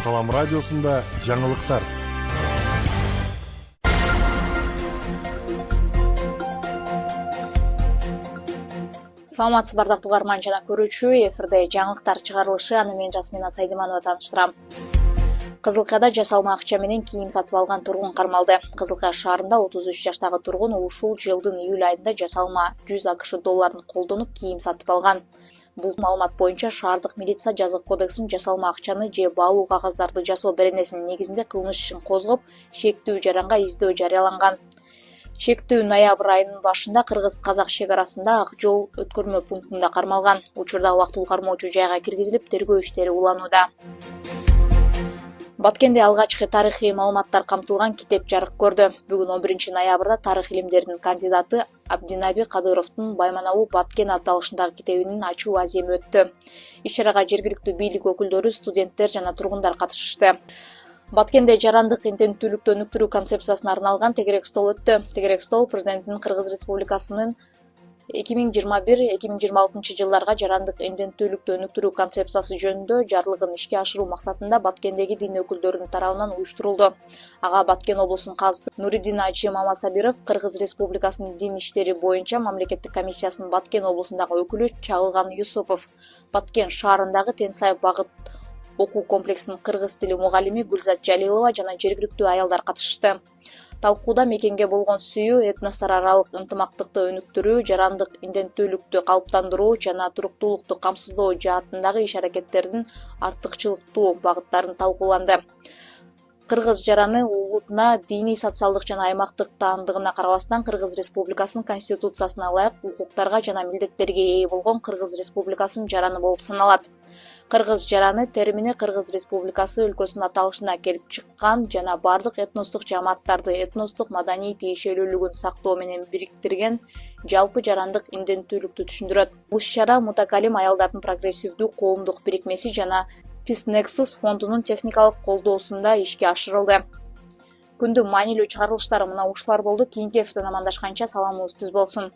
Салам радиосунда жаңылыктар. Саламатсыз бардактуу угарман жана көрүүчү, эфирде жаңылыктар чыгарылышы, аны мен Жасмина Сайдиманова тааныштырам. Кызылкаяда жасалма акча менен кийим сатып алган тургун кармалды. Кызылкая шаарында 33 жаштагы тургун ушул жылдын июль айында жасалма 100 АКШ долларын колдонуп кийим сатып алган. Бул маалымат боюнча шаардык милиция жазык кодексинин жасалма акчаны же баалуу кагаздарды жасоо беренесинин негизинде кылмыш ишин козгоп, шектүү жаранга издөө жарыяланган. Шектүү ноябрь айынын башында кыргыз-казак чек арасында ак жол өткөрмө пунктунда кармалган. Учурда убактылуу кармоочу жайга киргизилип, тергөө иштери уланууда. Баткенде алгачкы тарыхый маалыматтар камтылган китеп жарык көрдү. Бүгүн 11 ноябрда тарых илимдеринин кандидаты Абдинаби Кадыровдун Байманалуу Баткен аталышындагы китебинин ачуу аземи өттү. Иш-чарага жергиликтүү бийлик өкүлдөрү, студенттер жана тургундар катышышты. Баткенде жарандык интенттүүлүктү өнүктүрүү концепциясына арналган тегерек стол өттү. Тегерек стол президенттин Кыргыз Республикасынын 2021-2026 жылдарга жарандык интенттүүлүктү өнүктүрүү концепциясы жөнүндө жарлыгын ишке ашыруу максатында Баткендеги дин өкүлдөрүнүн тарабынан уюштурулду. Ага Баткен облусунун казысы Нуриддин Ачи Мамасабиров, Кыргыз Республикасынын дин иштери боюнча мамлекеттик комиссиясынын Баткен облусундагы өкүлү Чагылган Юсупов, Баткен шаарындагы Тенсай багыт окуу комплексинин кыргыз тили мугалими Гүлзат Жалилова жана жергиликтүү аялдар катышты. Талкууда мекенге болгон сүйүү, этностор аралык ынтымактыкты өнүктүрүү, жарандык интенттүүлүктү калыптандыруу жана туруктуулукту камсыздоо жаатындагы иш-аракеттердин артыкчылыктуу багыттарын талкууланды. Кыргыз жараны улутуна, диний, социалдык жана аймактык таандыгына карабастан Кыргыз Республикасынын конституциясына ылайык укуктарга жана милдеттерге ээ болгон Кыргыз Республикасынын жараны болуп саналат. Кыргыз жараны термини Кыргыз Республикасы өлкөсүнүн аталышына келип чыккан жана бардык этностук жамааттарды этностук маданий тиешелүүлүгүн сактоо менен бириктирген жалпы жарандык интенттүүлүктү түшүндүрөт. Бул иш-чара мутакалим аялдардын прогрессивдүү коомдук бирикмеси жана Peace Nexus фондунун техникалык колдоосунда ишке ашырылды. Күндүн маанилүү чыгарылыштары мына ушулар болду. Кийинки эфирден амандашканча саламыбыз түз болсун.